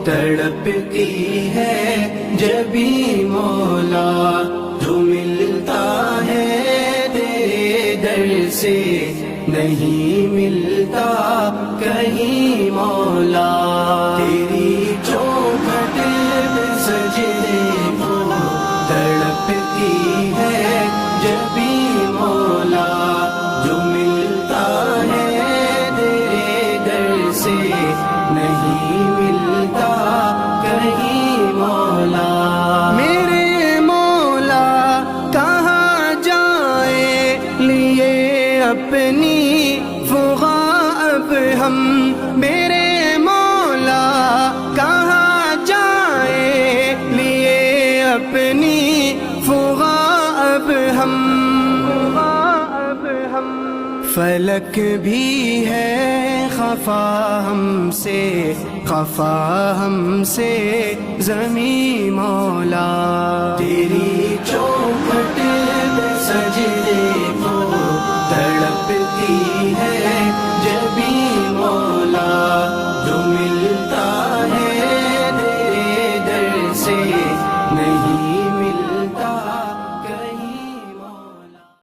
تڑپتی ہے جبھی مولا، جو ملتا ہے تیرے در سے نہیں ملتا کہیں مولا، تیری چوکھٹ پہ سجدے کو تڑپتی ہے جبھی مولا، جو ملتا ہے تیرے در سے نہیں ملتا کہیں مولا۔ میرے مولا کہاں جائیں لیے اپنی فغاں اب ہم، میرے مولا کہاں جائیں لیے اپنی فغاں اب ہم، فلک بھی ہے خفا ہم سے، خفا ہم سے زمیں مولا، تیری